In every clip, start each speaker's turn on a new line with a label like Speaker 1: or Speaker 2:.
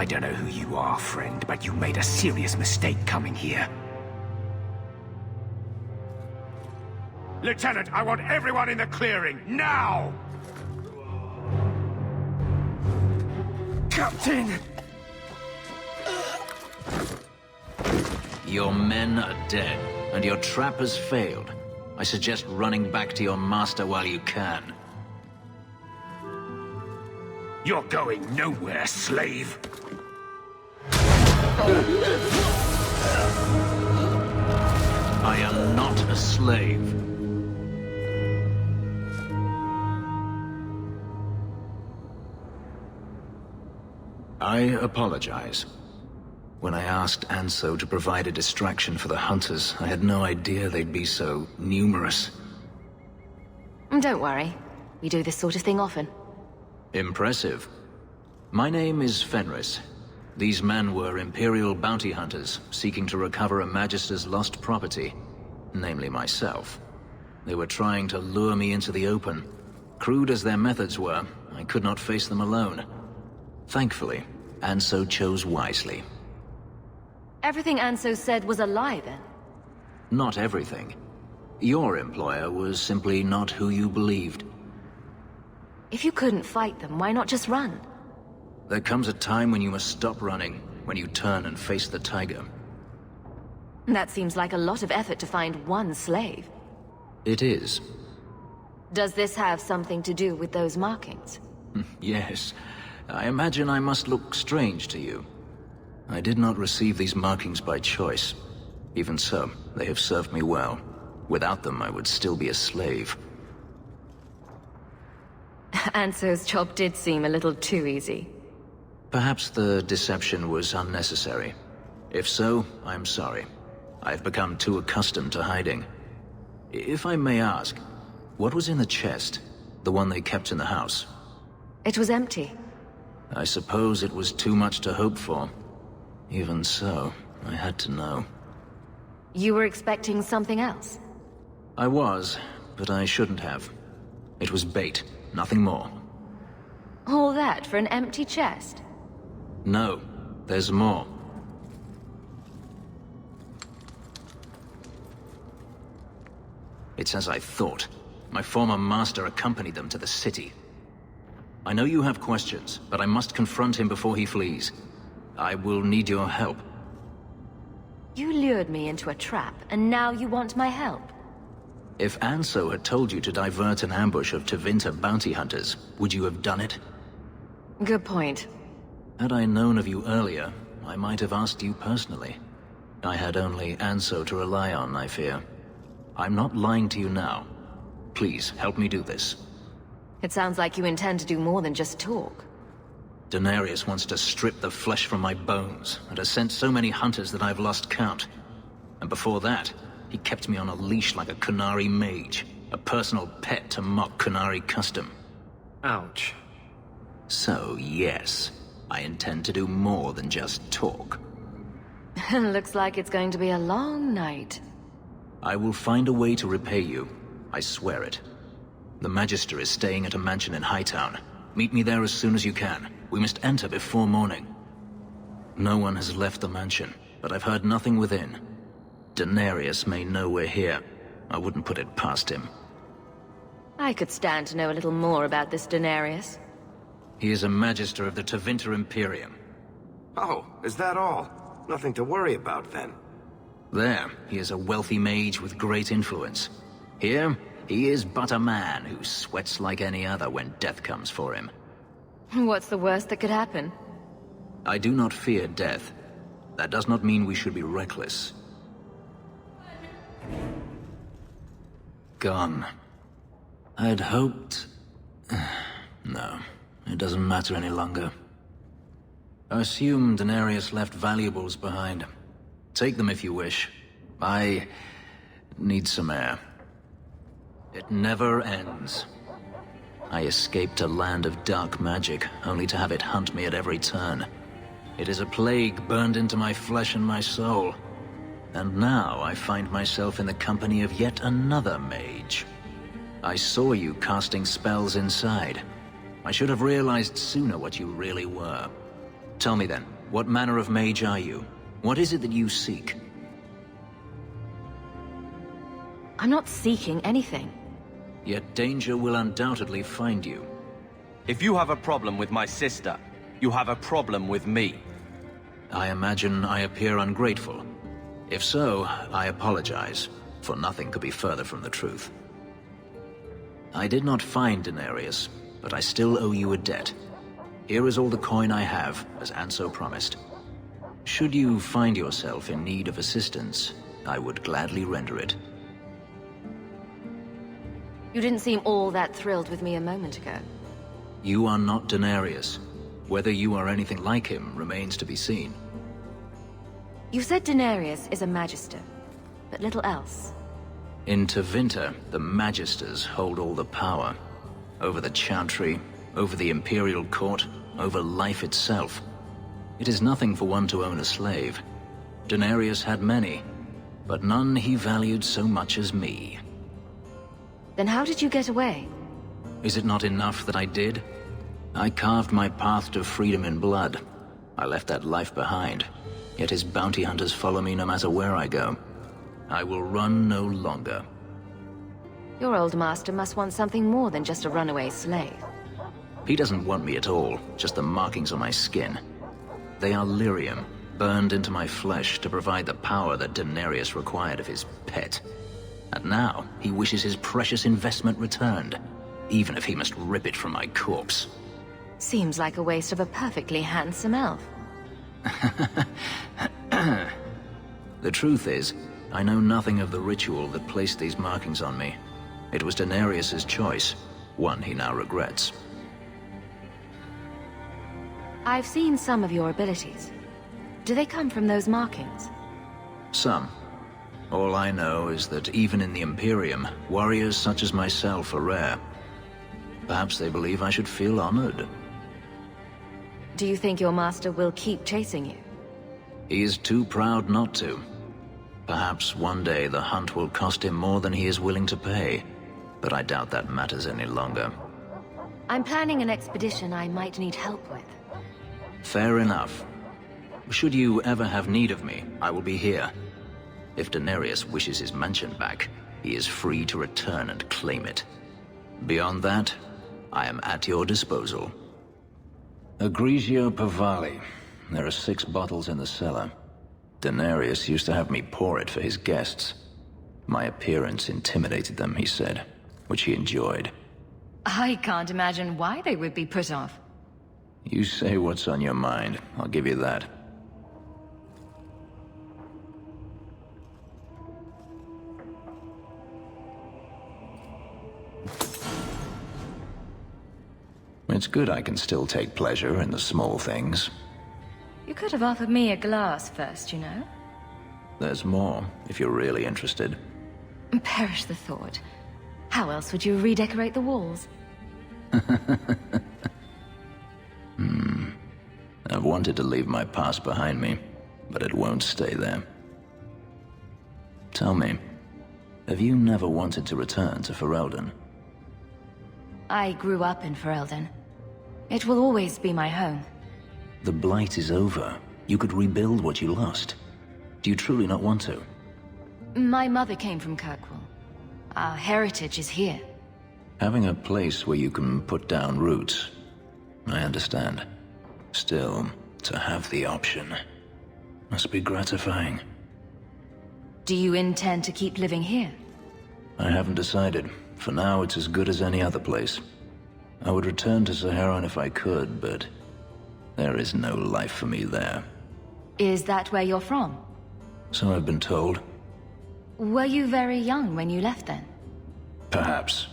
Speaker 1: I don't know who you are, friend, but you made a serious mistake coming here. Lieutenant, I want everyone in the clearing, now! Captain!
Speaker 2: Your men are dead, and your trap has failed. I suggest running back to your master while you can.
Speaker 1: You're going nowhere, slave!
Speaker 2: I am not a slave. I apologize. When I asked Anso to provide a distraction for the hunters, I had no idea they'd be so numerous.
Speaker 3: Don't worry. We do this sort of thing often.
Speaker 2: Impressive. My name is Fenris. These men were Imperial bounty hunters, seeking to recover a Magister's lost property, namely myself. They were trying to lure me into the open. Crude as their methods were, I could not face them alone. Thankfully, Anso chose wisely.
Speaker 3: Everything Anso said was a lie, then?
Speaker 2: Not everything. Your employer was simply not who you believed.
Speaker 3: If you couldn't fight them, why not just run?
Speaker 2: There comes a time when you must stop running, when you turn and face the tiger.
Speaker 3: That seems like a lot of effort to find one slave.
Speaker 2: It is.
Speaker 3: Does this have something to do with those markings?
Speaker 2: Yes. I imagine I must look strange to you. I did not receive these markings by choice. Even so, they have served me well. Without them, I would still be a slave.
Speaker 3: Anso's job did seem a little too easy.
Speaker 2: Perhaps the deception was unnecessary. If so, I'm sorry. I've become too accustomed to hiding. If I may ask, what was in the chest? The one they kept in the house?
Speaker 3: It was empty.
Speaker 2: I suppose it was too much to hope for. Even so, I had to know.
Speaker 3: You were expecting something else?
Speaker 2: I was, but I shouldn't have. It was bait, nothing more.
Speaker 3: All that for an empty chest?
Speaker 2: No, there's more. It's as I thought. My former master accompanied them to the city. I know you have questions, but I must confront him before he flees. I will need your help.
Speaker 3: You lured me into a trap, and now you want my help?
Speaker 2: If Anso had told you to divert an ambush of Tevinter bounty hunters, would you have done it?
Speaker 3: Good point.
Speaker 2: Had I known of you earlier, I might have asked you personally. I had only Anso to rely on, I fear. I'm not lying to you now. Please, help me do this.
Speaker 3: It sounds like you intend to do more than just talk.
Speaker 2: Denarius wants to strip the flesh from my bones, and has sent so many hunters that I've lost count. And before that, he kept me on a leash like a Qunari mage, a personal pet to mock Qunari custom.
Speaker 4: Ouch.
Speaker 2: So, yes, I intend to do more than just talk.
Speaker 3: Looks like it's going to be a long night.
Speaker 2: I will find a way to repay you. I swear it. The Magister is staying at a mansion in Hightown. Meet me there as soon as you can. We must enter before morning. No one has left the mansion, but I've heard nothing within. Denarius may know we're here. I wouldn't put it past him.
Speaker 3: I could stand to know a little more about this Denarius.
Speaker 2: He is a Magister of the Tevinter Imperium.
Speaker 4: Oh, is that all? Nothing to worry about, then.
Speaker 2: There, he is a wealthy mage with great influence. Here, he is but a man who sweats like any other when death comes for him.
Speaker 3: What's the worst that could happen?
Speaker 2: I do not fear death. That does not mean we should be reckless. Gone. I'd hoped... No, it doesn't matter any longer. I assume Denarius left valuables behind. Take them if you wish. I need some air. It never ends. I escaped a land of dark magic, only to have it hunt me at every turn. It is a plague burned into my flesh and my soul. And now I find myself in the company of yet another mage. I saw you casting spells inside. I should have realized sooner what you really were. Tell me then, what manner of mage are you? What is it that you seek?
Speaker 3: I'm not seeking anything.
Speaker 2: Yet danger will undoubtedly find you.
Speaker 5: If you have a problem with my sister, you have a problem with me.
Speaker 2: I imagine I appear ungrateful. If so, I apologize, for nothing could be further from the truth. I did not find Denarius, but I still owe you a debt. Here is all the coin I have, as Anso promised. Should you find yourself in need of assistance, I would gladly render it.
Speaker 3: You didn't seem all that thrilled with me a moment ago.
Speaker 2: You are not Denarius. Whether you are anything like him remains to be seen.
Speaker 3: You said Denarius is a magister, but little else.
Speaker 2: In Tevinter, the Magisters hold all the power. Over the Chantry, over the Imperial Court, over life itself. It is nothing for one to own a slave. Denarius had many, but none he valued so much as me.
Speaker 3: Then how did you get away?
Speaker 2: Is it not enough that I did? I carved my path to freedom in blood. I left that life behind, yet his bounty hunters follow me no matter where I go. I will run no longer.
Speaker 3: Your old master must want something more than just a runaway slave.
Speaker 2: He doesn't want me at all, just the markings on my skin. They are lyrium, burned into my flesh to provide the power that Denarius required of his pet. And now, he wishes his precious investment returned, even if he must rip it from my corpse.
Speaker 3: Seems like a waste of a perfectly handsome elf.
Speaker 2: The truth is, I know nothing of the ritual that placed these markings on me. It was Denarius's choice, one he now regrets.
Speaker 3: I've seen some of your abilities. Do they come from those markings?
Speaker 2: Some. All I know is that even in the Imperium, warriors such as myself are rare. Perhaps they believe I should feel honored.
Speaker 3: Do you think your master will keep chasing you?
Speaker 2: He is too proud not to. Perhaps one day the hunt will cost him more than he is willing to pay, but I doubt that matters any longer.
Speaker 3: I'm planning an expedition I might need help with.
Speaker 2: Fair enough. Should you ever have need of me, I will be here. If Denarius wishes his mansion back, he is free to return and claim it. Beyond that, I am at your disposal. Egregio Pavali. There are 6 bottles in the cellar. Denarius used to have me pour it for his guests. My appearance intimidated them, he said, which he enjoyed.
Speaker 3: I can't imagine why they would be put off.
Speaker 2: You say what's on your mind, I'll give you that. It's good I can still take pleasure in the small things.
Speaker 3: You could have offered me a glass first, you know?
Speaker 2: There's more, if you're really interested.
Speaker 3: Perish the thought. How else would you redecorate the walls?
Speaker 2: I've wanted to leave my past behind me, but it won't stay there. Tell me, have you never wanted to return to Ferelden?
Speaker 3: I grew up in Ferelden. It will always be my home.
Speaker 2: The Blight is over. You could rebuild what you lost. Do you truly not want to?
Speaker 3: My mother came from Kirkwall. Our heritage is here.
Speaker 2: Having a place where you can put down roots. I understand. Still, to have the option must be gratifying.
Speaker 3: Do you intend to keep living here?
Speaker 2: I haven't decided. For now, it's as good as any other place. I would return to Saharan if I could, but there is no life for me there.
Speaker 3: Is that where you're from?
Speaker 2: So I've been told.
Speaker 3: Were you very young when you left then?
Speaker 2: Perhaps.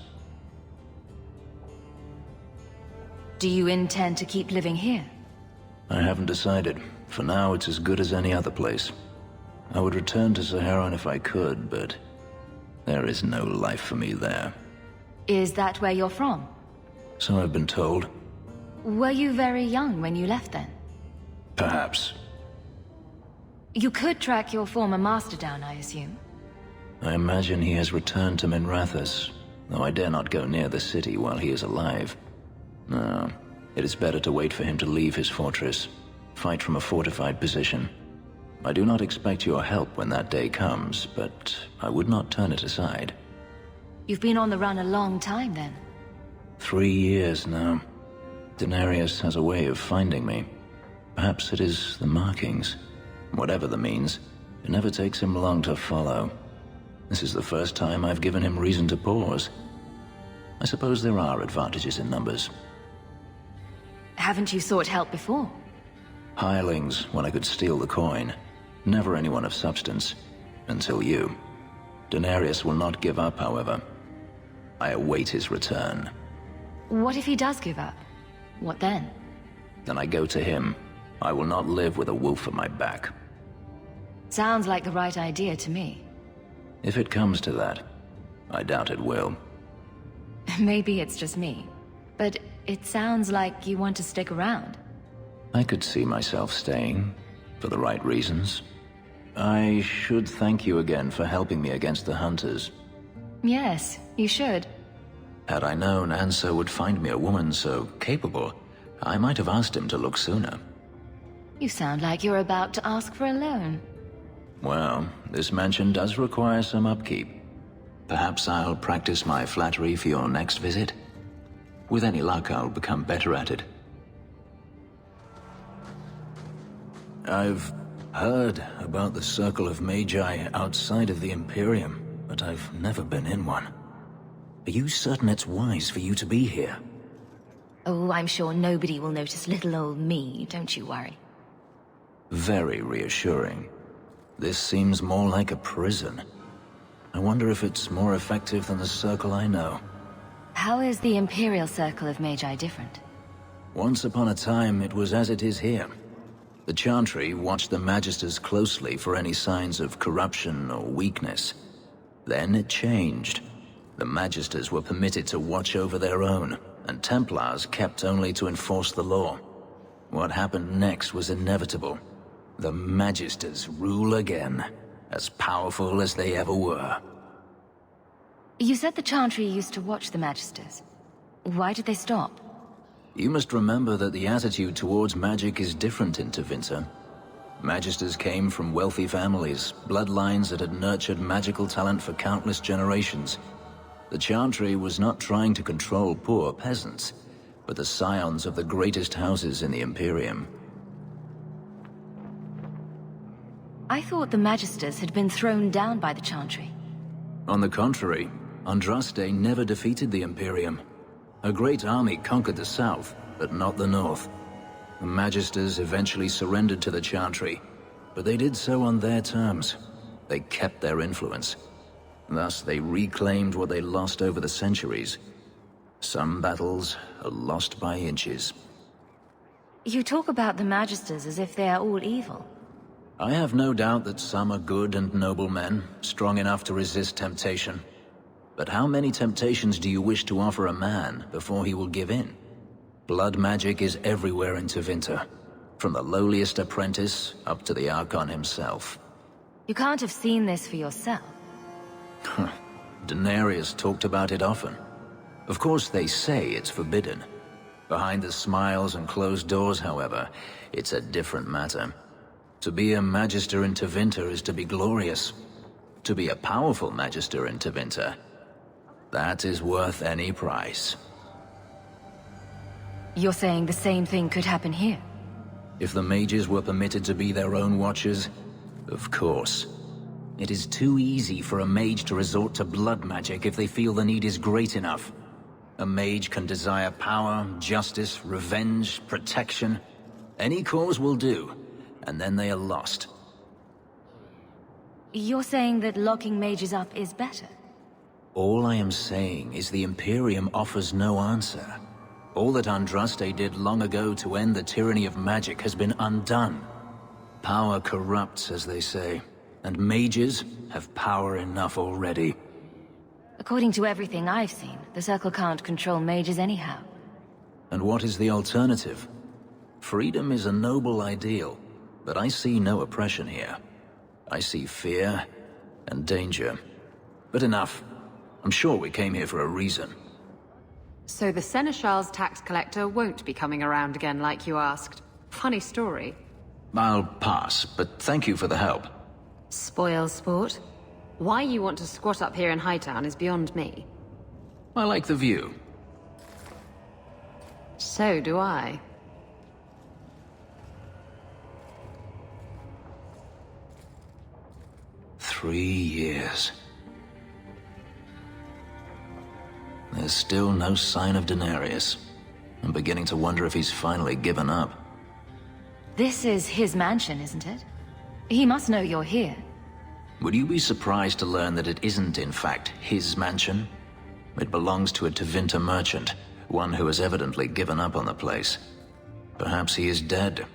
Speaker 3: Do you intend to keep living here?
Speaker 2: I haven't decided. For now, it's as good as any other place. I would return to Saharan if I could, but there is no life for me there.
Speaker 3: Is that where you're from?
Speaker 2: So I've been told.
Speaker 3: Were you very young when you left then?
Speaker 2: Perhaps.
Speaker 3: You could track your former master down, I assume.
Speaker 2: I imagine he has returned to Minrathous, though I dare not go near the city while he is alive. No, it is better to wait for him to leave his fortress. fight from a fortified position. I do not expect your help when that day comes, but I would not turn it aside.
Speaker 3: You've been on the run a long time, then.
Speaker 2: 3 years now. Denarius has a way of finding me. Perhaps it is the markings. Whatever the means, it never takes him long to follow. This is the first time I've given him reason to pause. I suppose there are advantages in numbers.
Speaker 3: Haven't you sought help before?
Speaker 2: Hirelings when I could steal the coin. Never anyone of substance. Until you. Denarius will not give up, however. I await his return.
Speaker 3: What if he does give up? What then?
Speaker 2: Then I go to him. I will not live with a wolf at my back.
Speaker 3: Sounds like the right idea to me.
Speaker 2: If it comes to that, I doubt it will.
Speaker 3: Maybe it's just me, but it sounds like you want to stick around.
Speaker 2: I could see myself staying, for the right reasons. I should thank you again for helping me against the hunters.
Speaker 3: Yes, you should.
Speaker 2: Had I known Ansel would find me a woman so capable, I might have asked him to look sooner.
Speaker 3: You sound like you're about to ask for a loan.
Speaker 2: Well, this mansion does require some upkeep. Perhaps I'll practice my flattery for your next visit. With any luck, I'll become better at it. I've heard about the Circle of Magi outside of the Imperium, but I've never been in one. Are you certain it's wise for you to be here?
Speaker 3: Oh, I'm sure nobody will notice little old me, don't you worry.
Speaker 2: Very reassuring. This seems more like a prison. I wonder if it's more effective than the Circle I know.
Speaker 3: How is the Imperial Circle of Magi different?
Speaker 2: Once upon a time, it was as it is here. The Chantry watched the Magisters closely for any signs of corruption or weakness. Then it changed. The Magisters were permitted to watch over their own, and Templars kept only to enforce the law. What happened next was inevitable. The Magisters rule again, as powerful as they ever were.
Speaker 3: You said the Chantry used to watch the Magisters. Why did they stop?
Speaker 2: You must remember that the attitude towards magic is different in Tevinter. Magisters came from wealthy families, bloodlines that had nurtured magical talent for countless generations. The Chantry was not trying to control poor peasants, but the scions of the greatest houses in the Imperium.
Speaker 3: I thought the Magisters had been thrown down by the Chantry.
Speaker 2: On the contrary, Andraste never defeated the Imperium. A great army conquered the south, but not the north. The Magisters eventually surrendered to the Chantry, but they did so on their terms. They kept their influence. Thus, they reclaimed what they lost over the centuries. Some battles are lost by inches.
Speaker 3: You talk about the Magisters as if they are all evil.
Speaker 2: I have no doubt that some are good and noble men, strong enough to resist temptation. But how many temptations do you wish to offer a man before he will give in? Blood magic is everywhere in Tevinter, from the lowliest apprentice up to the Archon himself.
Speaker 3: You can't have seen this for yourself.
Speaker 2: Denarius talked about it often. Of course, they say it's forbidden. Behind the smiles and closed doors, however, it's a different matter. To be a Magister in Tevinter is to be glorious. To be a powerful Magister in Tevinter, that is worth any price.
Speaker 3: You're saying the same thing could happen here?
Speaker 2: If the mages were permitted to be their own watchers, of course. It is too easy for a mage to resort to blood magic if they feel the need is great enough. A mage can desire power, justice, revenge, protection. Any cause will do, and then they are lost.
Speaker 3: You're saying that locking mages up is better?
Speaker 2: All I am saying is the Imperium offers no answer. All that Andraste did long ago to end the tyranny of magic has been undone. Power corrupts, as they say, and mages have power enough already.
Speaker 3: According to everything I've seen, the Circle can't control mages anyhow.
Speaker 2: And what is the alternative? Freedom is a noble ideal, but I see no oppression here. I see fear and danger. But enough. I'm sure we came here for a reason.
Speaker 6: So the Seneschal's tax collector won't be coming around again like you asked. Funny story.
Speaker 2: I'll pass, but thank you for the help.
Speaker 3: Spoil sport?
Speaker 6: Why you want to squat up here in Hightown is beyond me.
Speaker 2: I like the view.
Speaker 6: So do I.
Speaker 2: Three years. There's still no sign of Denarius. I'm beginning to wonder if he's finally given up.
Speaker 3: This is his mansion, isn't it? He must know you're here.
Speaker 2: Would you be surprised to learn that it isn't, in fact, his mansion? It belongs to a Tevinter merchant, one who has evidently given up on the place. Perhaps he is dead.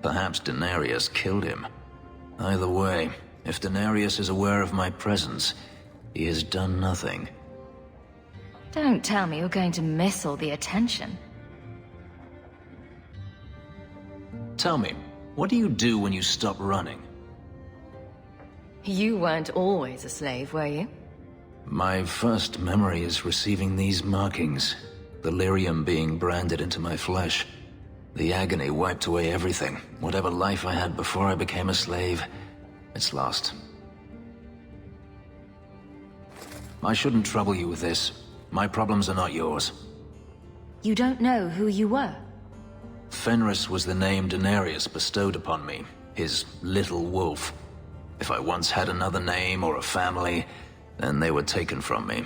Speaker 2: Perhaps Denarius killed him. Either way, if Denarius is aware of my presence, he has done nothing.
Speaker 3: Don't tell me you're going to miss all the attention.
Speaker 2: Tell me, what do you do when you stop running?
Speaker 3: You weren't always a slave, were you?
Speaker 2: My first memory is receiving these markings, the lyrium being branded into my flesh. The agony wiped away everything. Whatever life I had before I became a slave, it's lost. I shouldn't trouble you with this. My problems are not yours.
Speaker 3: You don't know who you were?
Speaker 2: Fenris was the name Denarius bestowed upon me, his little wolf. If I once had another name or a family, then they were taken from me.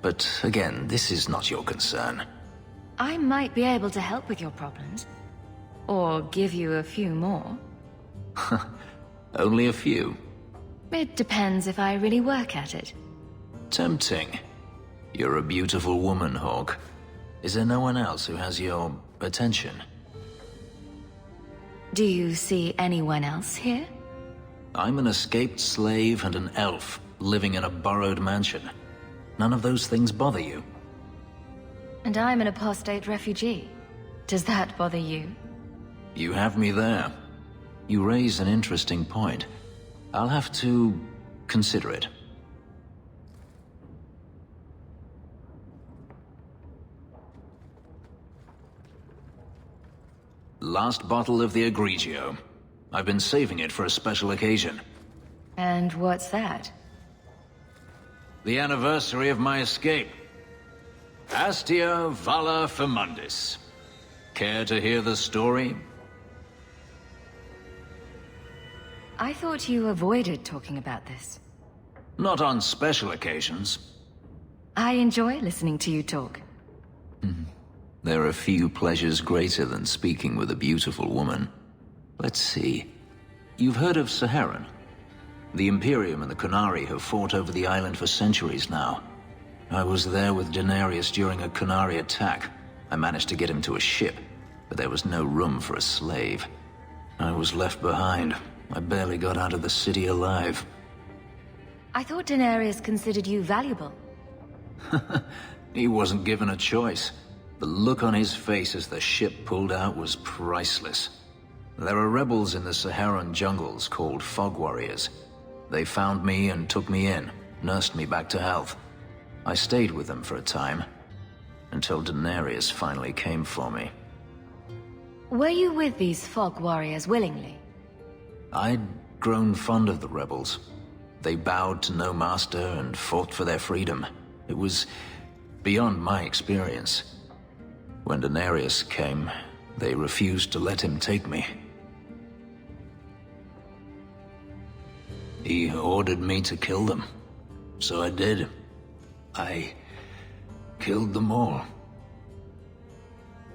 Speaker 2: But again, this is not your concern.
Speaker 3: I might be able to help with your problems. Or give you a few more.
Speaker 2: Only a few.
Speaker 3: It depends if I really work at it.
Speaker 2: Tempting. You're a beautiful woman, Hawke. Is there no one else who has your attention?
Speaker 3: Do you see anyone else here?
Speaker 2: I'm an escaped slave and an elf, living in a borrowed mansion. None of those things bother you?
Speaker 3: And I'm an apostate refugee. Does that bother you?
Speaker 2: You have me there. You raise an interesting point. I'll have to consider it. Last bottle of the Egregio. I've been saving it for a special occasion.
Speaker 3: And what's that?
Speaker 2: The anniversary of my escape. Astia Vala Femundis. Care to hear the story?
Speaker 3: I thought you avoided talking about this.
Speaker 2: Not on special occasions.
Speaker 3: I enjoy listening to you talk.
Speaker 2: There are few pleasures greater than speaking with a beautiful woman. Let's see. You've heard of Saharan? The Imperium and the Qunari have fought over the island for centuries now. I was there with Denarius during a Qunari attack. I managed to get him to a ship, but there was no room for a slave. I was left behind. I barely got out of the city alive.
Speaker 3: I thought Denarius considered you valuable.
Speaker 2: He wasn't given a choice. The look on his face as the ship pulled out was priceless. There are rebels in the Saharan jungles called Fog Warriors. They found me and took me in, nursed me back to health. I stayed with them for a time, until Denarius finally came for me.
Speaker 3: Were you with these Fog Warriors willingly?
Speaker 2: I'd grown fond of the rebels. They bowed to no master and fought for their freedom. It was beyond my experience. When Denarius came, they refused to let him take me. He ordered me to kill them. So I did. I killed them all.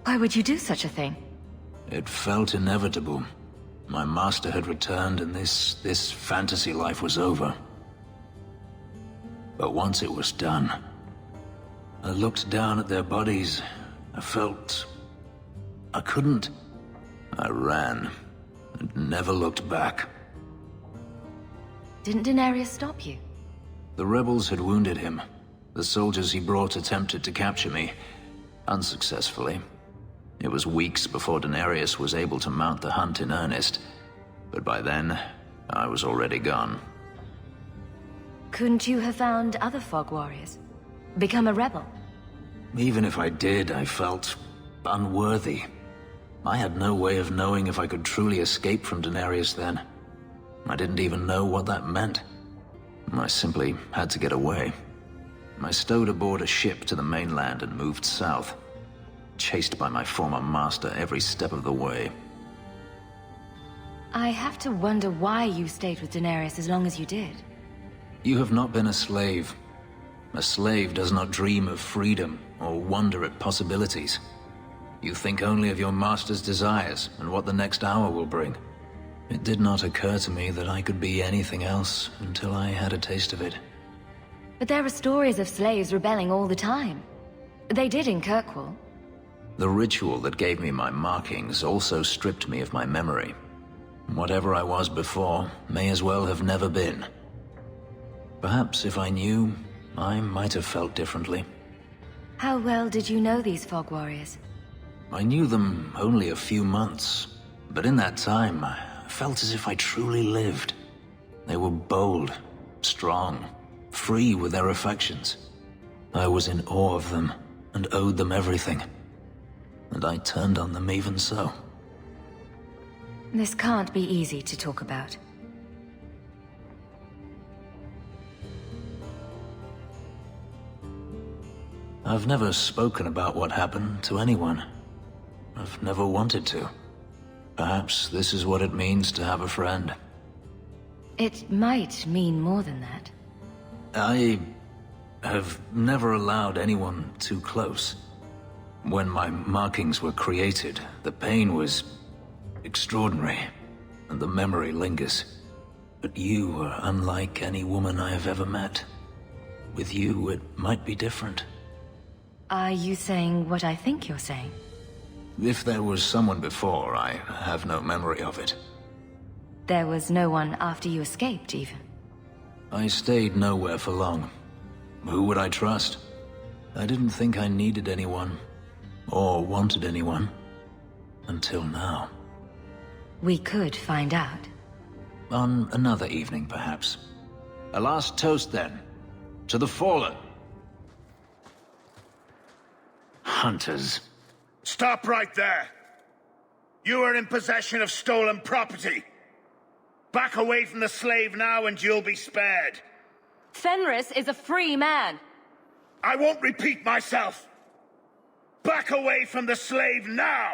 Speaker 3: Why would you do such a thing?
Speaker 2: It felt inevitable. My master had returned and this fantasy life was over. But once it was done, I looked down at their bodies. I felt I couldn't. I ran and never looked back.
Speaker 3: Didn't Denarius stop you?
Speaker 2: The rebels had wounded him. The soldiers he brought attempted to capture me, unsuccessfully. It was weeks before Denarius was able to mount the hunt in earnest, but by then, I was already gone.
Speaker 3: Couldn't you have found other Fog Warriors? Become a rebel?
Speaker 2: Even if I did, I felt unworthy. I had no way of knowing if I could truly escape from Denarius then. I didn't even know what that meant. I simply had to get away. I stowed aboard a ship to the mainland and moved south, chased by my former master every step of the way.
Speaker 3: I have to wonder why you stayed with Daenerys as long as you did.
Speaker 2: You have not been a slave. A slave does not dream of freedom or wonder at possibilities. You think only of your master's desires and what the next hour will bring. It did not occur to me that I could be anything else until I had a taste of it.
Speaker 3: But there are stories of slaves rebelling all the time. They did in Kirkwall.
Speaker 2: The ritual that gave me my markings also stripped me of my memory. Whatever I was before may as well have never been. Perhaps if I knew, I might have felt differently.
Speaker 3: How well did you know these fog warriors?
Speaker 2: I knew them only a few months, but in that time, I felt as if I truly lived. They were bold, strong, free with their affections. I was in awe of them and owed them everything. And I turned on them even so.
Speaker 3: This can't be easy to talk about.
Speaker 2: I've never spoken about what happened to anyone. I've never wanted to. Perhaps this is what it means to have a friend.
Speaker 3: It might mean more than that.
Speaker 2: I have never allowed anyone too close. When my markings were created, the pain was extraordinary, and the memory lingers. But you were unlike any woman I have ever met. With you, it might be different.
Speaker 3: Are you saying what I think you're saying?
Speaker 2: If there was someone before, I have no memory of it.
Speaker 3: There was no one after you escaped, even?
Speaker 2: I stayed nowhere for long. Who would I trust? I didn't think I needed anyone, or wanted anyone, until now.
Speaker 3: We could find out.
Speaker 2: On another evening, perhaps. A last toast, then. To the fallen. Hunters.
Speaker 7: Stop right there! You are in possession of stolen property. Back away from the slave now and you'll be spared.
Speaker 3: Fenris is a free man.
Speaker 7: I won't repeat myself. Back away from the slave now!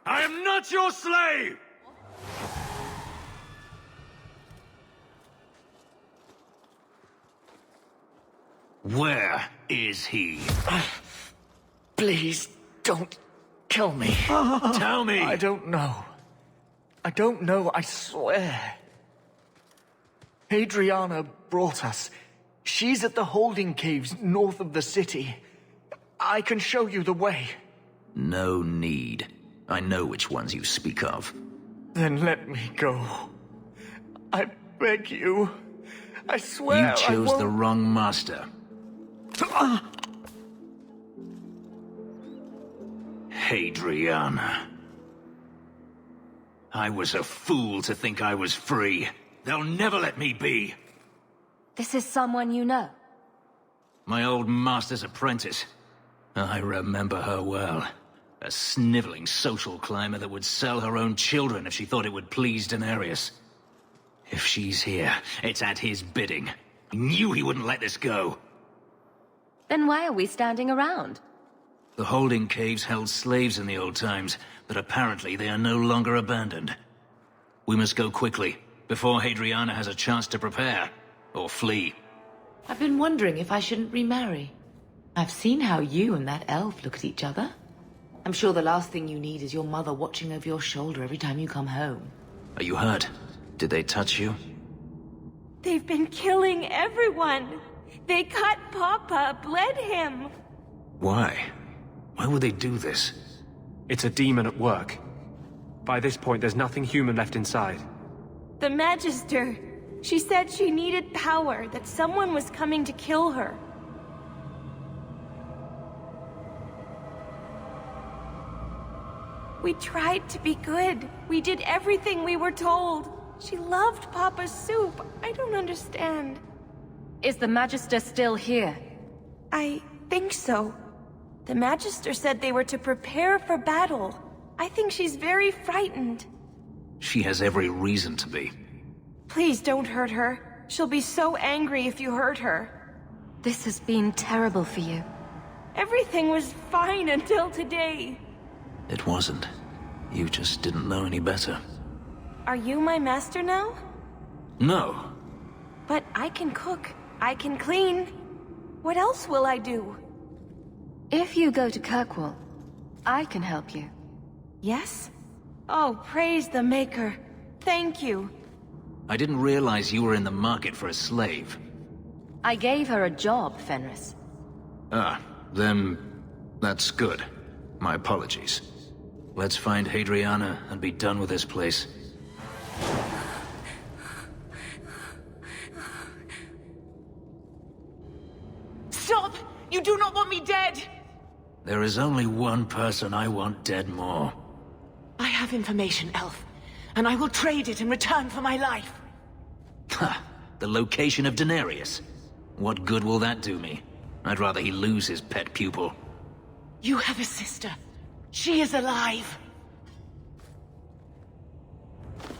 Speaker 5: I am not your slave!
Speaker 2: Where is he?
Speaker 1: Please, don't kill me.
Speaker 2: Tell me!
Speaker 1: I don't know. I don't know, I swear. Adriana brought us. She's at the holding caves north of the city. I can show you the way.
Speaker 2: No need. I know which ones you speak of.
Speaker 1: Then let me go. I beg you. I swear
Speaker 2: You chose
Speaker 1: I won't...
Speaker 2: the wrong master. Adriana. I was a fool to think I was free. They'll never let me be.
Speaker 3: This is someone you know.
Speaker 2: My old master's apprentice. I remember her well. A sniveling social climber that would sell her own children if she thought it would please Denarius. If she's here, it's at his bidding. He knew he wouldn't let this go.
Speaker 3: Then why are we standing around?
Speaker 2: The holding caves held slaves in the old times, but apparently they are no longer abandoned. We must go quickly, before Adriana has a chance to prepare, or flee.
Speaker 8: I've been wondering if I shouldn't remarry. I've seen how you and that elf look at each other. I'm sure the last thing you need is your mother watching over your shoulder every time you come home.
Speaker 2: Are you hurt? Did they touch you?
Speaker 9: They've been killing everyone. They cut Papa, bled him.
Speaker 2: Why? Why would they do this?
Speaker 10: It's a demon at work. By this point, there's nothing human left inside.
Speaker 9: The Magister. She said she needed power, that someone was coming to kill her. We tried to be good. We did everything we were told. She loved Papa's soup. I don't understand.
Speaker 3: Is the Magister still here?
Speaker 9: I think so. The Magister said they were to prepare for battle. I think she's very frightened.
Speaker 2: She has every reason to be.
Speaker 9: Please don't hurt her. She'll be so angry if you hurt her.
Speaker 3: This has been terrible for you.
Speaker 9: Everything was fine until today.
Speaker 2: It wasn't. You just didn't know any better.
Speaker 9: Are you my master now?
Speaker 2: No.
Speaker 9: But I can cook. I can clean. What else will I do?
Speaker 3: If you go to Kirkwall, I can help you.
Speaker 9: Yes? Oh, praise the Maker. Thank you.
Speaker 2: I didn't realize you were in the market for a slave.
Speaker 3: I gave her a job, Fenris.
Speaker 2: Ah, then that's good. My apologies. Let's find Hadriana and be done with this place.
Speaker 8: Stop! You do not want me dead!
Speaker 2: There is only one person I want dead more.
Speaker 8: I have information, Elf, and I will trade it in return for my life.
Speaker 2: Ha! The location of Denarius. What good will that do me? I'd rather he lose his pet pupil.
Speaker 8: You have a sister. She is alive.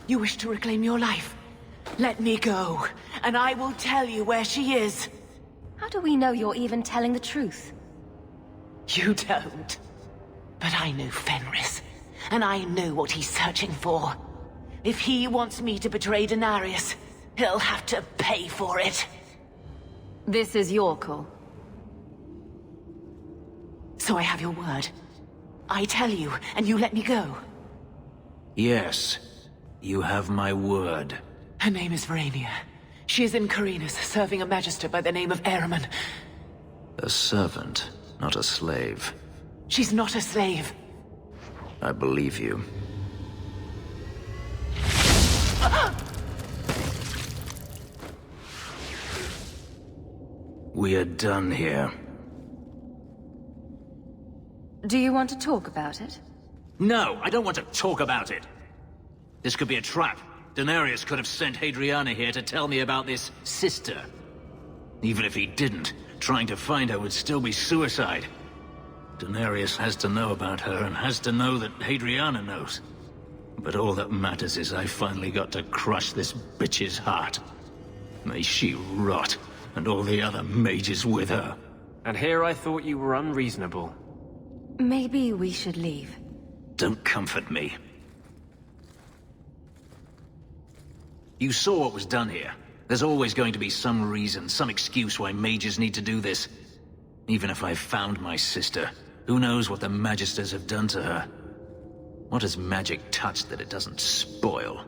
Speaker 8: You wish to reclaim your life? Let me go, and I will tell you where she is.
Speaker 3: How do we know you're even telling the truth?
Speaker 8: You don't. But I know Fenris, and I know what he's searching for. If he wants me to betray Denarius, he'll have to pay for it.
Speaker 3: This is your call.
Speaker 8: So I have your word. I tell you, and you let me go.
Speaker 2: Yes, you have my word.
Speaker 8: Her name is Verania. She is in Carinus, serving a magister by the name of Ahriman.
Speaker 2: A servant, not a slave.
Speaker 8: She's not a slave.
Speaker 2: I believe you. We are done here.
Speaker 3: Do you want to talk about it?
Speaker 2: No, I don't want to talk about it. This could be a trap. Denarius could have sent Hadriana here to tell me about this sister. Even if he didn't, trying to find her would still be suicide. Denarius has to know about her and has to know that Hadriana knows. But all that matters is I finally got to crush this bitch's heart. May she rot, and all the other mages with her.
Speaker 10: And here I thought you were unreasonable.
Speaker 3: Maybe we should leave.
Speaker 2: Don't comfort me. You saw what was done here. There's always going to be some reason, some excuse why mages need to do this. Even if I found my sister, who knows what the Magisters have done to her? What has magic touched that it doesn't spoil?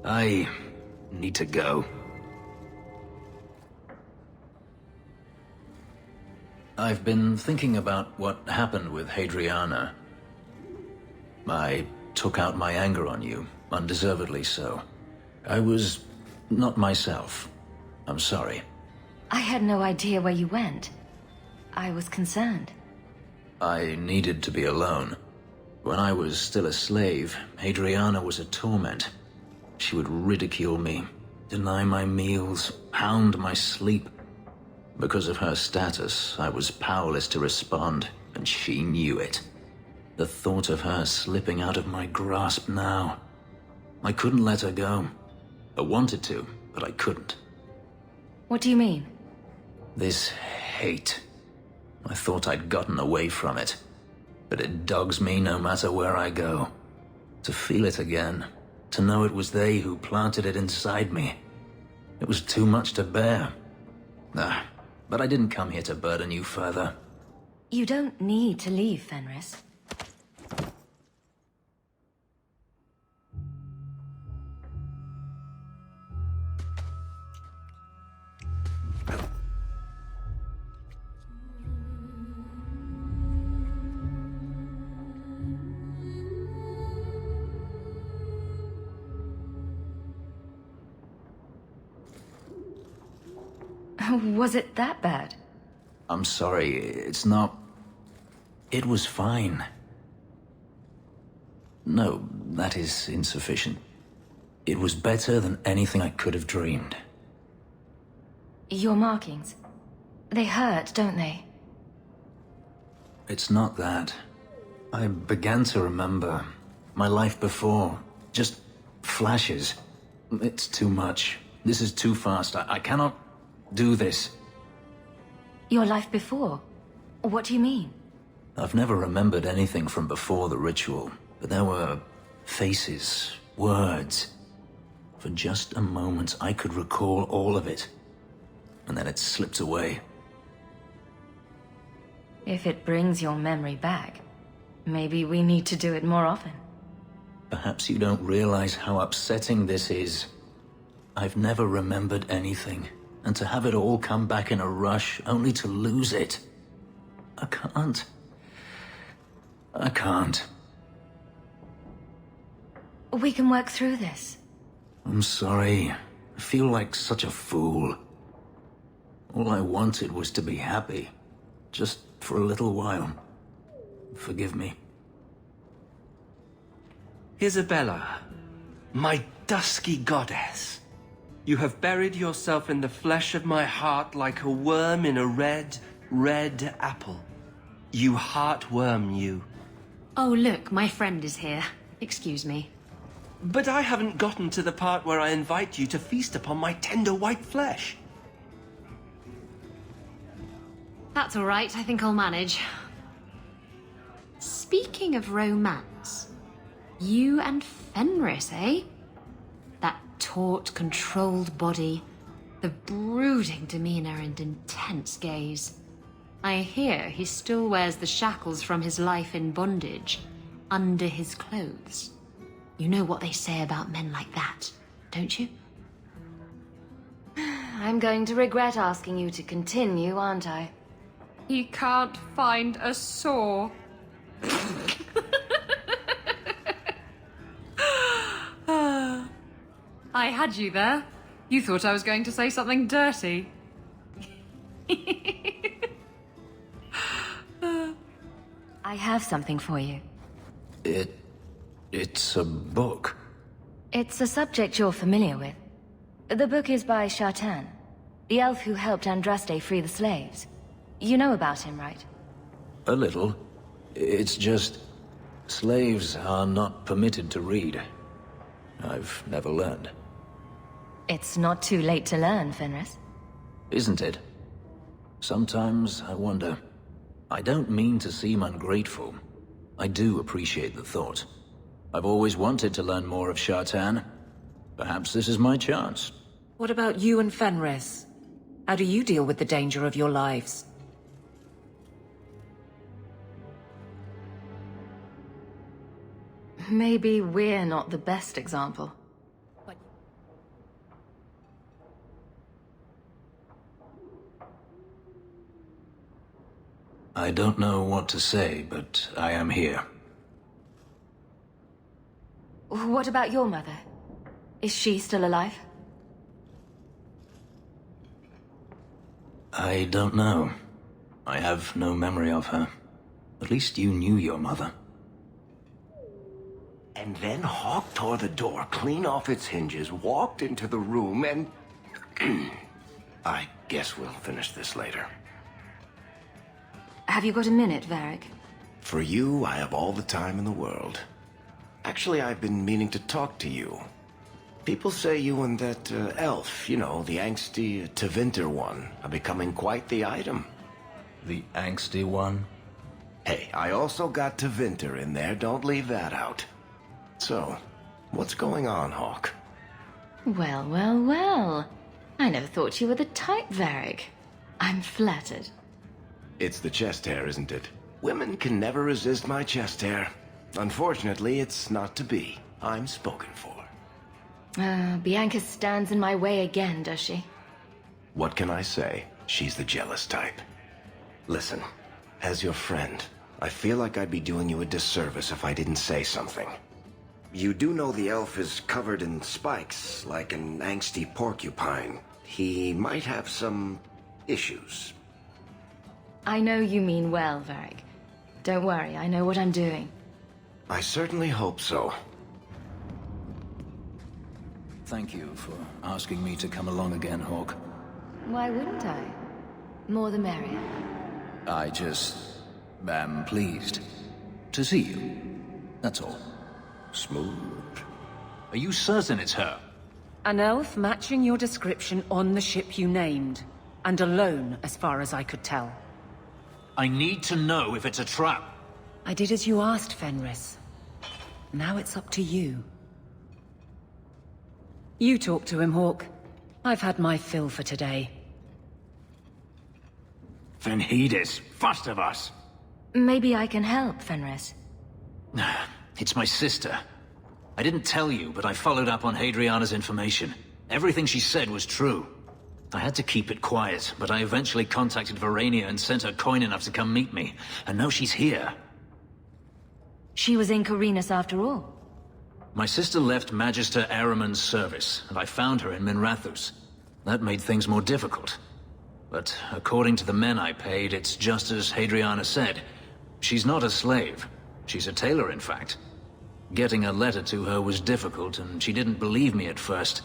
Speaker 2: I need to go. I've been thinking about what happened with Hadriana. I took out my anger on you, undeservedly so. I was not myself. I'm sorry.
Speaker 3: I had no idea where you went. I was concerned.
Speaker 2: I needed to be alone. When I was still a slave, Hadriana was a torment. She would ridicule me, deny my meals, hound my sleep. Because of her status, I was powerless to respond, and she knew it. The thought of her slipping out of my grasp now. I couldn't let her go. I wanted to, but I couldn't.
Speaker 3: What do you mean?
Speaker 2: This hate. I thought I'd gotten away from it. But it dogs me no matter where I go. To feel it again. To know it was they who planted it inside me. It was too much to bear. But I didn't come here to burden you further.
Speaker 3: You don't need to leave, Fenris. Was it that bad?
Speaker 2: I'm sorry, it's not... It was fine. No, that is insufficient. It was better than anything I could have dreamed.
Speaker 3: Your markings. They hurt, don't they?
Speaker 2: It's not that. I began to remember my life before. Just flashes. It's too much. This is too fast. I cannot do this.
Speaker 3: Your life before? What do you mean?
Speaker 2: I've never remembered anything from before the ritual, but there were faces, words. For just a moment, I could recall all of it, and then it slipped away.
Speaker 3: If it brings your memory back, maybe we need to do it more often.
Speaker 2: Perhaps you don't realize how upsetting this is. I've never remembered anything, and to have it all come back in a rush, only to lose it. I can't. I can't.
Speaker 3: We can work through this.
Speaker 2: I'm sorry. I feel like such a fool. All I wanted was to be happy. Just for a little while. Forgive me.
Speaker 11: Isabela, my dusky goddess. You have buried yourself in the flesh of my heart like a worm in a red, red apple. You heartworm, you.
Speaker 6: Oh, look, my friend is here. Excuse me.
Speaker 11: But I haven't gotten to the part where I invite you to feast upon my tender white flesh.
Speaker 6: That's all right, I think I'll manage. Speaking of romance, you and Fenris, eh? That taut, controlled body, the brooding demeanor and intense gaze. I hear he still wears the shackles from his life in bondage under his clothes. You know what they say about men like that, don't you?
Speaker 3: I'm going to regret asking you to continue, aren't I?
Speaker 9: He can't find a saw.
Speaker 6: I had you there. You thought I was going to say something dirty.
Speaker 3: I have something for you.
Speaker 2: It's a book.
Speaker 3: It's a subject you're familiar with. The book is by Shartan, the elf who helped Andraste free the slaves. You know about him, right?
Speaker 2: A little. It's just... slaves are not permitted to read. I've never learned.
Speaker 3: It's not too late to learn, Fenris.
Speaker 2: Isn't it? Sometimes I wonder. I don't mean to seem ungrateful. I do appreciate the thought. I've always wanted to learn more of Shartan. Perhaps this is my chance.
Speaker 8: What about you and Fenris? How do you deal with the danger of your lives?
Speaker 3: Maybe we're not the best example.
Speaker 2: I don't know what to say, but I am here.
Speaker 3: What about your mother? Is she still alive?
Speaker 2: I don't know. I have no memory of her. At least you knew your mother.
Speaker 4: And then Hawke tore the door clean off its hinges, walked into the room, and... I guess we'll finish this later.
Speaker 3: Have you got a minute, Varric?
Speaker 4: For you, I have all the time in the world. Actually, I've been meaning to talk to you. People say you and that elf, you know, the angsty Tevinter one, are becoming quite the item.
Speaker 2: The angsty one?
Speaker 4: Hey, I also got Tevinter in there, don't leave that out. So, what's going on, Hawke?
Speaker 3: Well, well, well. I never thought you were the type, Varric. I'm flattered.
Speaker 4: It's the chest hair, isn't it? Women can never resist my chest hair. Unfortunately, it's not to be. I'm spoken for.
Speaker 3: Bianca stands in my way again, does she?
Speaker 4: What can I say? She's the jealous type. Listen, as your friend, I feel like I'd be doing you a disservice if I didn't say something. You do know the elf is covered in spikes, like an angsty porcupine. He might have some issues.
Speaker 3: I know you mean well, Varric. Don't worry, I know what I'm doing.
Speaker 4: I certainly hope so.
Speaker 2: Thank you for asking me to come along again, Hawke.
Speaker 3: Why wouldn't I? More the merrier.
Speaker 2: I just am pleased To see you. That's all.
Speaker 4: Smooth.
Speaker 2: Are you certain it's her?
Speaker 12: An elf matching your description on the ship you named. And alone, as far as I could tell.
Speaker 2: I need to know if it's a trap.
Speaker 12: I did as you asked, Fenris. Now it's up to you. You talk to him, Hawke. I've had my fill for today.
Speaker 2: Fenhedis, first of us.
Speaker 3: Maybe I can help, Fenris.
Speaker 2: It's my sister. I didn't tell you, but I followed up on Hadriana's information. Everything she said was true. I had to keep it quiet, but I eventually contacted Verania and sent her coin enough to come meet me. And now she's here.
Speaker 3: She was in Corinus after all.
Speaker 2: My sister left Magister Ahriman's service, and I found her in Minrathous. That made things more difficult. But according to the men I paid, it's just as Hadriana said. She's not a slave. She's a tailor, in fact. Getting a letter to her was difficult, and she didn't believe me at first.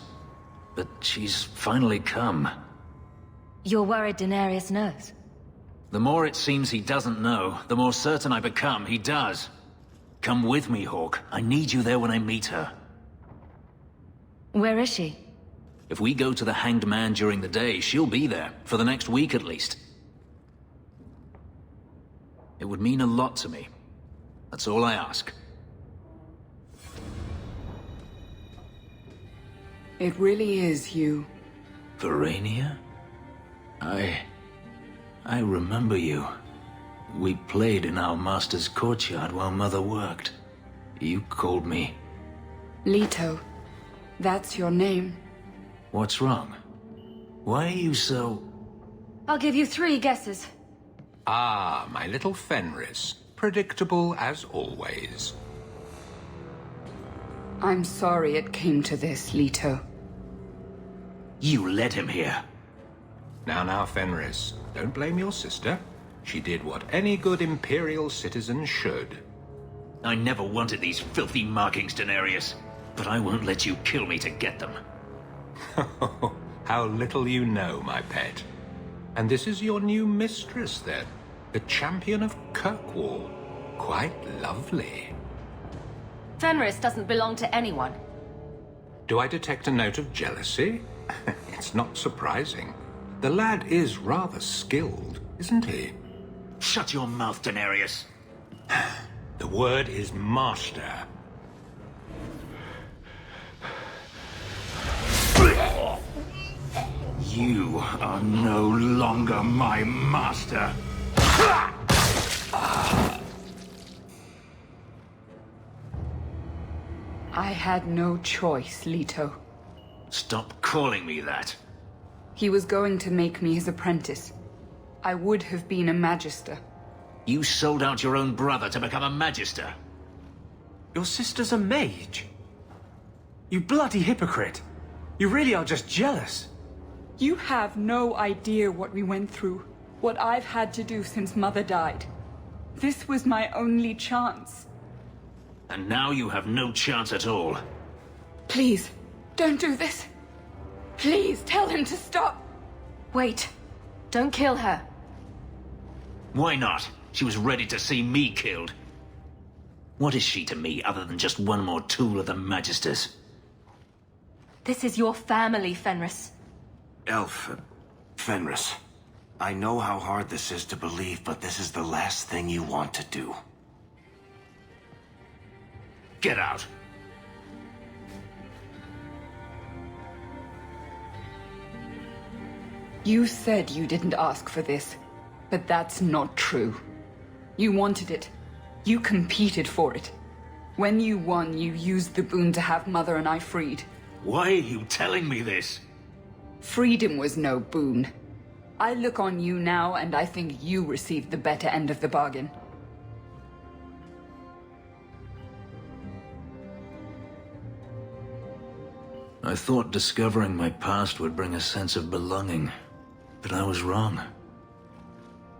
Speaker 2: But she's finally come.
Speaker 3: You're worried Denarius knows?
Speaker 2: The more it seems he doesn't know, the more certain I become he does. Come with me, Hawke. I need you there when I meet her.
Speaker 3: Where is she?
Speaker 2: If we go to the Hanged Man during the day, she'll be there, for the next week at least. It would mean a lot to me. That's all I ask.
Speaker 13: It really is you.
Speaker 2: Verania? I remember you. We played in our master's courtyard while Mother worked. You called me...
Speaker 13: Leto. That's your name.
Speaker 2: What's wrong? Why are you so...
Speaker 3: I'll give you 3 guesses.
Speaker 14: Ah, my little Fenris. Predictable as always.
Speaker 13: I'm sorry it came to this, Leto.
Speaker 2: You led him here.
Speaker 14: Now, Fenris. Don't blame your sister. She did what any good Imperial citizen should.
Speaker 2: I never wanted these filthy markings, Denarius. But I won't let you kill me to get them.
Speaker 14: How little you know, my pet. And this is your new mistress, then? The champion of Kirkwall. Quite lovely.
Speaker 3: Fenris doesn't belong to anyone.
Speaker 14: Do I detect a note of jealousy? It's not surprising. The lad is rather skilled, isn't he?
Speaker 2: Shut your mouth, Denarius.
Speaker 14: The word is master.
Speaker 2: You are no longer my master.
Speaker 13: I had no choice, Leto.
Speaker 2: Stop calling me that.
Speaker 13: He was going to make me his apprentice. I would have been a magister.
Speaker 2: You sold out your own brother to become a magister.
Speaker 10: Your sister's a mage? You bloody hypocrite. You really are just jealous.
Speaker 13: You have no idea what we went through, what I've had to do since Mother died. This was my only chance.
Speaker 2: And now you have no chance at all.
Speaker 13: Please, don't do this. Please, tell him to stop.
Speaker 3: Wait. Don't kill her.
Speaker 2: Why not? She was ready to see me killed. What is she to me other than just one more tool of the Magisters?
Speaker 3: This is your family, Fenris.
Speaker 4: Fenris. I know how hard this is to believe, but this is the last thing you want to do.
Speaker 2: Get out.
Speaker 13: You said you didn't ask for this, but that's not true. You wanted it. You competed for it. When you won, you used the boon to have Mother and I freed.
Speaker 2: Why are you telling me this?
Speaker 13: Freedom was no boon. I look on you now, and I think you received the better end of the bargain.
Speaker 2: I thought discovering my past would bring a sense of belonging, but I was wrong.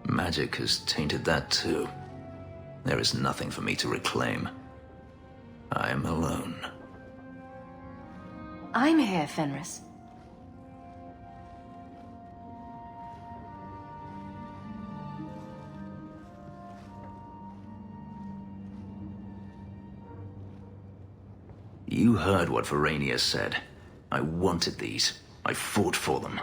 Speaker 2: Magic has tainted that too. There is nothing for me to reclaim. I am alone.
Speaker 3: I'm here, Fenris.
Speaker 2: You heard what Verania said. I wanted these. I fought for them.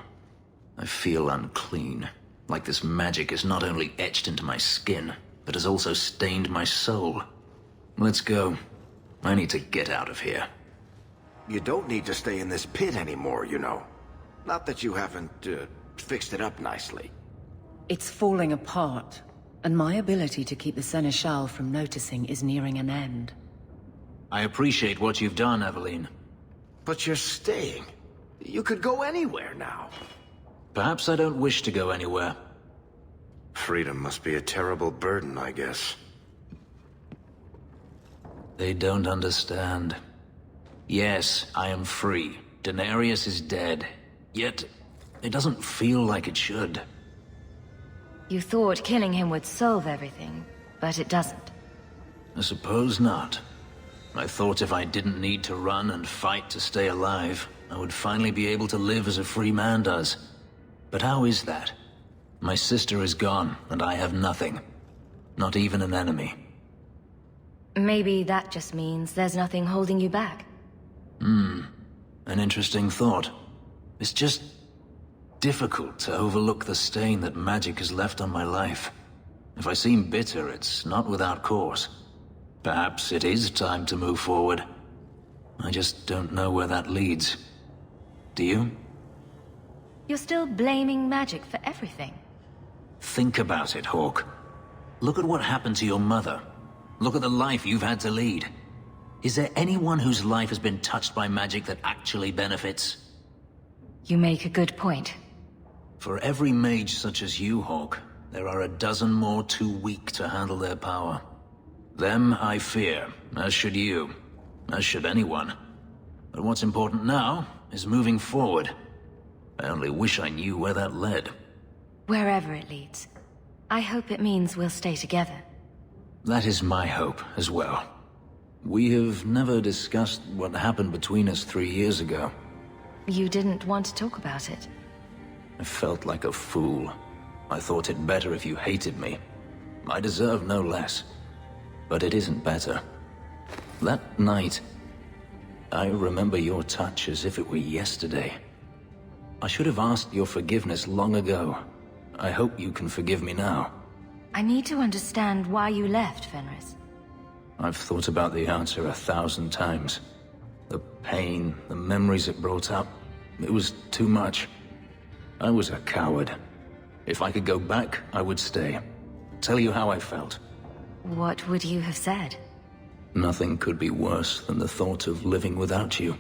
Speaker 2: I feel unclean, like this magic is not only etched into my skin, but has also stained my soul. Let's go. I need to get out of here.
Speaker 4: You don't need to stay in this pit anymore, you know. Not that you haven't, fixed it up nicely.
Speaker 12: It's falling apart, and my ability to keep the Seneschal from noticing is nearing an end.
Speaker 2: I appreciate what you've done, Eveline.
Speaker 4: But you're staying. You could go anywhere now.
Speaker 2: Perhaps I don't wish to go anywhere.
Speaker 4: Freedom must be a terrible burden, I guess.
Speaker 2: They don't understand. Yes, I am free. Denarius is dead. Yet, it doesn't feel like it should.
Speaker 3: You thought killing him would solve everything, but it doesn't.
Speaker 2: I suppose not. I thought if I didn't need to run and fight to stay alive, I would finally be able to live as a free man does. But how is that? My sister is gone, and I have nothing. Not even an enemy.
Speaker 3: Maybe that just means there's nothing holding you back.
Speaker 2: An interesting thought. It's just difficult to overlook the stain that magic has left on my life. If I seem bitter, it's not without cause. Perhaps it is time to move forward. I just don't know where that leads. Do you?
Speaker 3: You're still blaming magic for everything.
Speaker 2: Think about it, Hawke. Look at what happened to your mother. Look at the life you've had to lead. Is there anyone whose life has been touched by magic that actually benefits?
Speaker 3: You make a good point.
Speaker 2: For every mage such as you, Hawke, there are a dozen more too weak to handle their power. Them I fear, as should you, as should anyone. But what's important now is moving forward. I only wish I knew where that led.
Speaker 3: Wherever it leads. I hope it means we'll stay together.
Speaker 2: That is my hope as well. We have never discussed what happened between us 3 years ago.
Speaker 3: You didn't want to talk about it.
Speaker 2: I felt like a fool. I thought it better if you hated me. I deserve no less. But it isn't better. That night, I remember your touch as if it were yesterday. I should have asked your forgiveness long ago. I hope you can forgive me now.
Speaker 3: I need to understand why you left, Fenris.
Speaker 2: I've thought about the answer 1,000 times. The pain, the memories it brought up, it was too much. I was a coward. If I could go back, I would stay. Tell you how I felt.
Speaker 3: What would you have said?
Speaker 2: Nothing could be worse than the thought of living without you.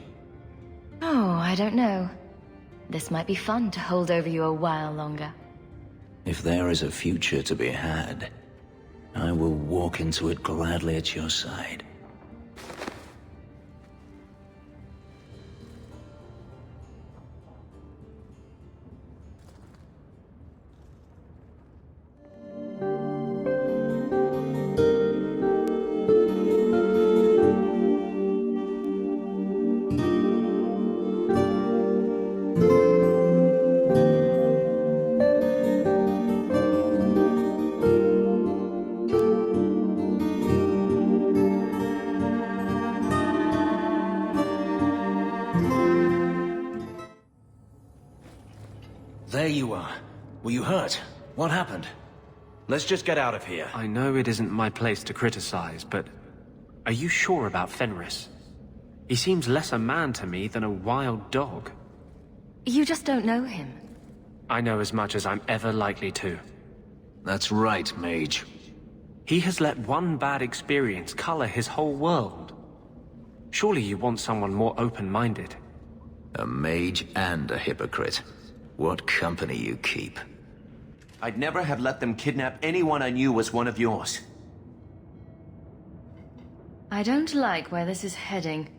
Speaker 3: Oh, I don't know. This might be fun to hold over you a while longer.
Speaker 2: If there is a future to be had, I will walk into it gladly at your side. There you are. Were you hurt? What happened?
Speaker 5: Let's just get out of here.
Speaker 10: I know it isn't my place to criticize, but are you sure about Fenris? He seems less a man to me than a wild dog.
Speaker 3: You just don't know him.
Speaker 10: I know as much as I'm ever likely to.
Speaker 2: That's right, Mage.
Speaker 10: He has let one bad experience color his whole world. Surely you want someone more open-minded.
Speaker 2: A mage and a hypocrite. What company you keep.
Speaker 5: I'd never have let them kidnap anyone I knew was one of yours.
Speaker 3: I don't like where this is heading.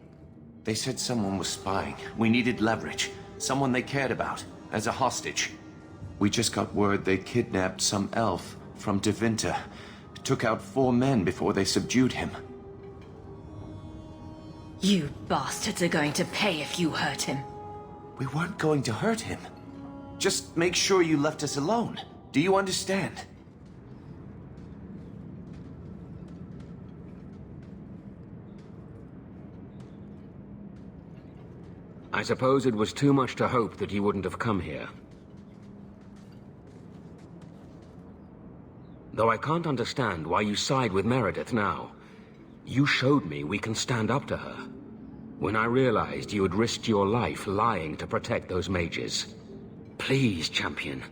Speaker 5: They said someone was spying. We needed leverage. Someone they cared about, as a hostage. We just got word they kidnapped some elf from Devinter. Took out 4 men before they subdued him.
Speaker 9: You bastards are going to pay if you hurt him.
Speaker 5: We weren't going to hurt him. Just make sure you left us alone. Do you understand?
Speaker 15: I suppose it was too much to hope that you wouldn't have come here. Though I can't understand why you side with Meredith now. You showed me we can stand up to her. When I realized you had risked your life lying to protect those mages. Please, champion.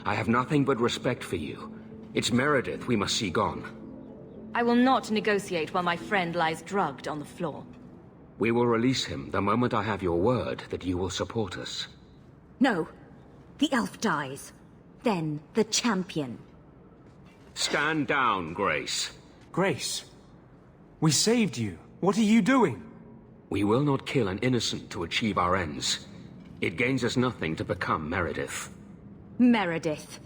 Speaker 15: I have nothing but respect for you. It's Meredith we must see gone.
Speaker 3: I will not negotiate while my friend lies drugged on the floor.
Speaker 15: We will release him the moment I have your word that you will support us.
Speaker 16: No. The elf dies. Then the champion.
Speaker 15: Stand down, Grace.
Speaker 10: Grace, we saved you. What are you doing?
Speaker 15: We will not kill an innocent to achieve our ends. It gains us nothing to become Meredith.
Speaker 16: Meredith.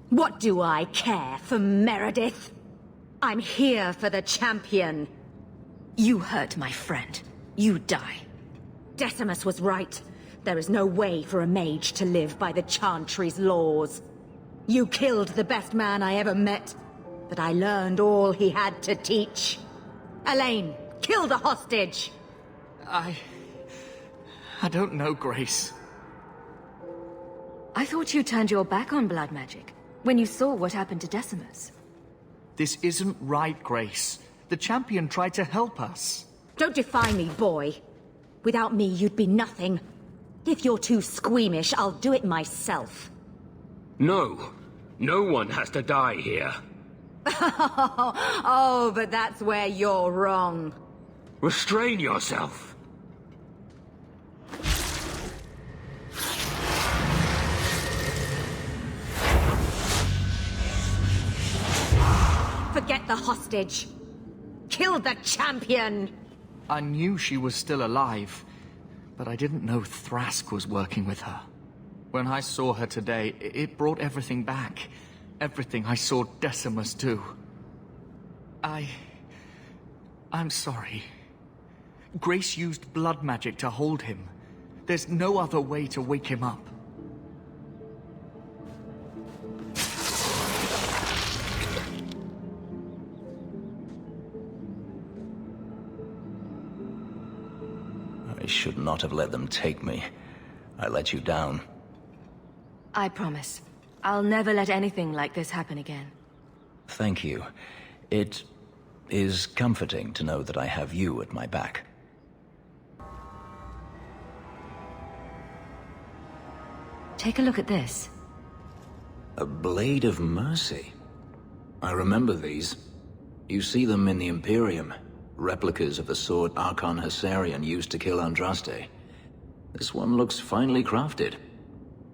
Speaker 16: What do I care for Meredith? I'm here for the champion. You hurt my friend. You die. Decimus was right. There is no way for a mage to live by the Chantry's laws. You killed the best man I ever met, but I learned all he had to teach. Elaine, kill the hostage!
Speaker 1: I don't know, Grace.
Speaker 3: I thought you turned your back on blood magic when you saw what happened to Decimus.
Speaker 1: This isn't right, Grace. The champion tried to help us.
Speaker 16: Don't defy me, boy. Without me, you'd be nothing. If you're too squeamish, I'll do it myself.
Speaker 15: No. No one has to die here.
Speaker 16: Oh, but that's where you're wrong.
Speaker 15: Restrain yourself.
Speaker 16: Forget the hostage. Kill the champion!
Speaker 1: I knew she was still alive, but I didn't know Thrask was working with her. When I saw her today, it brought everything back. Everything I saw Decimus do. I'm sorry. Grace used blood magic to hold him. There's no other way to wake him up.
Speaker 2: I should not have let them take me. I let you down.
Speaker 3: I promise. I'll never let anything like this happen again.
Speaker 2: Thank you. It is comforting to know that I have you at my back.
Speaker 3: Take a look at this.
Speaker 2: A blade of mercy. I remember these. You see them in the Imperium. Replicas of the sword Archon Hessarian used to kill Andraste. This one looks finely crafted.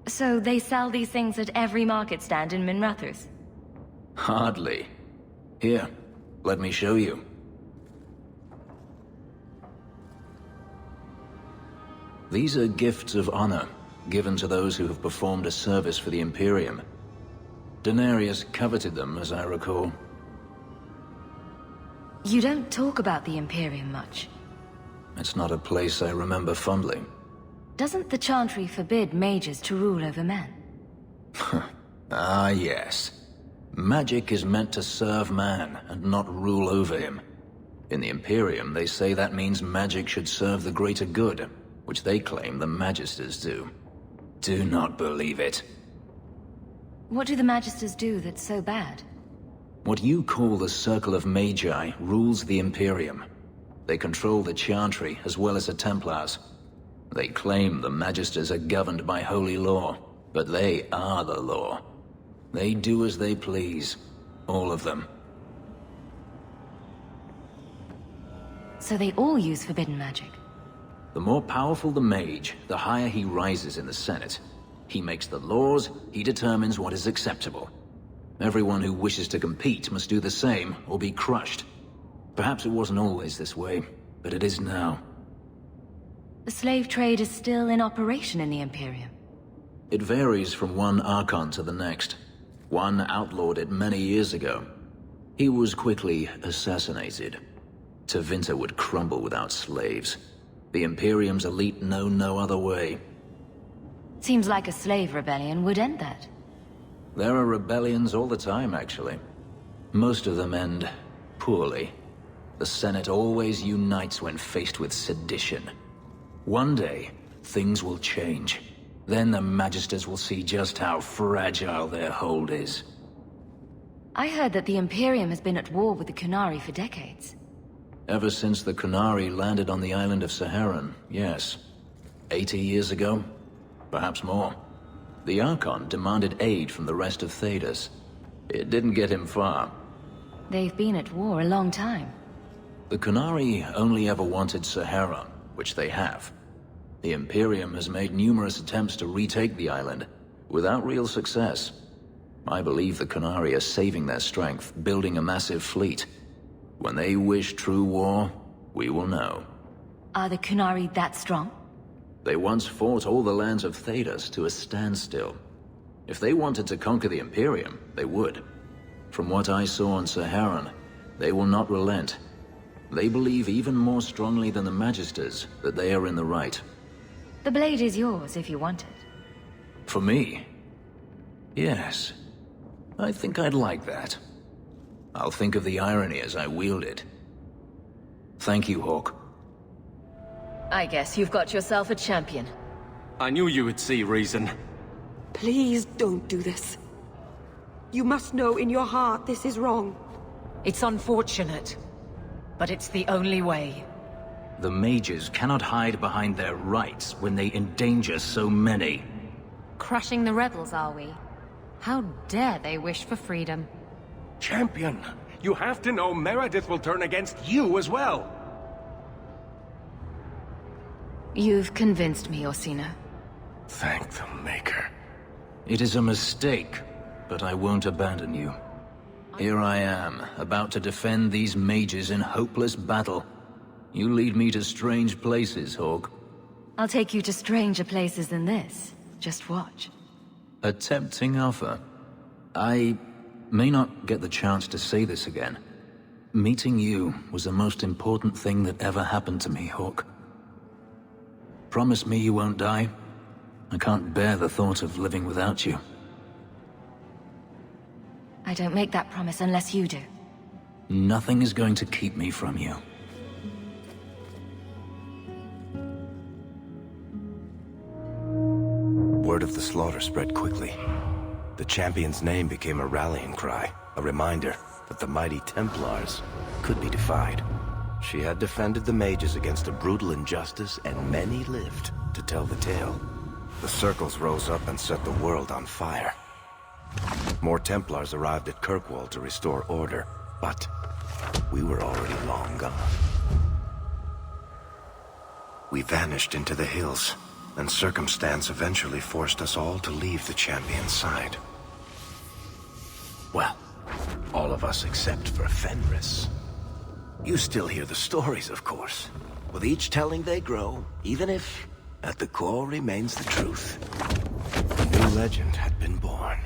Speaker 3: So they sell these things at every market stand in Minrathous?
Speaker 2: Hardly. Here, let me show you. These are gifts of honor, given to those who have performed a service for the Imperium. Denarius coveted them, as I recall.
Speaker 3: You don't talk about the Imperium much.
Speaker 2: It's not a place I remember fondly.
Speaker 3: Doesn't the Chantry forbid mages to rule over men?
Speaker 2: Ah, yes. Magic is meant to serve man, and not rule over him. In the Imperium, they say that means magic should serve the greater good, which they claim the Magisters do. Do not believe it.
Speaker 3: What do the Magisters do that's so bad?
Speaker 2: What you call the Circle of Magi rules the Imperium. They control the Chantry as well as the Templars. They claim the Magisters are governed by holy law, but they are the law. They do as they please. All of them.
Speaker 3: So they all use forbidden magic?
Speaker 2: The more powerful the mage, the higher he rises in the Senate. He makes the laws, he determines what is acceptable. Everyone who wishes to compete must do the same, or be crushed. Perhaps it wasn't always this way, but it is now.
Speaker 3: The slave trade is still in operation in the Imperium.
Speaker 2: It varies from one Archon to the next. One outlawed it many years ago. He was quickly assassinated. Tevinter would crumble without slaves. The Imperium's elite know no other way.
Speaker 3: Seems like a slave rebellion would end that.
Speaker 2: There are rebellions all the time, actually. Most of them end poorly. The Senate always unites when faced with sedition. One day, things will change. Then the Magisters will see just how fragile their hold is.
Speaker 3: I heard that the Imperium has been at war with the Qunari for decades.
Speaker 2: Ever since the Qunari landed on the island of Saharan, yes. 80 years ago? Perhaps more. The Archon demanded aid from the rest of Thedas. It didn't get him far.
Speaker 3: They've been at war a long time.
Speaker 2: The Qunari only ever wanted Saharan, which they have. The Imperium has made numerous attempts to retake the island, without real success. I believe the Qunari are saving their strength, building a massive fleet. When they wish true war, we will know.
Speaker 3: Are the Qunari that strong?
Speaker 2: They once fought all the lands of Thedas to a standstill. If they wanted to conquer the Imperium, they would. From what I saw on Saharan, they will not relent. They believe even more strongly than the Magisters that they are in the right.
Speaker 3: The blade is yours if you want it.
Speaker 2: For me? Yes. I think I'd like that. I'll think of the irony as I wield it. Thank you, Hawke.
Speaker 12: I guess you've got yourself a champion.
Speaker 11: I knew you would see reason.
Speaker 17: Please don't do this. You must know in your heart this is wrong.
Speaker 12: It's unfortunate, but it's the only way.
Speaker 2: The mages cannot hide behind their rights when they endanger so many.
Speaker 6: Crushing the rebels, are we? How dare they wish for freedom?
Speaker 14: Champion, you have to know Meredith will turn against you as well.
Speaker 3: You've convinced me, Orsina.
Speaker 4: Thank the Maker.
Speaker 2: It is a mistake, but I won't abandon you. Here I am, about to defend these mages in hopeless battle. You lead me to strange places, Hawke.
Speaker 3: I'll take you to stranger places than this. Just watch.
Speaker 2: A tempting offer. I may not get the chance to say this again. Meeting you was the most important thing that ever happened to me, Hawke. Promise me you won't die. I can't bear the thought of living without you.
Speaker 3: I don't make that promise unless you do.
Speaker 2: Nothing is going to keep me from you.
Speaker 4: Word of the slaughter spread quickly. The champion's name became a rallying cry, a reminder that the mighty Templars could be defied. She had defended the mages against a brutal injustice, and many lived to tell the tale. The circles rose up and set the world on fire. More Templars arrived at Kirkwall to restore order, but we were already long gone. We vanished into the hills, and circumstance eventually forced us all to leave the champion's side. Well, all of us except for Fenris. You still hear the stories, of course. With each telling they grow, even if, at the core, remains the truth. A new legend had been born.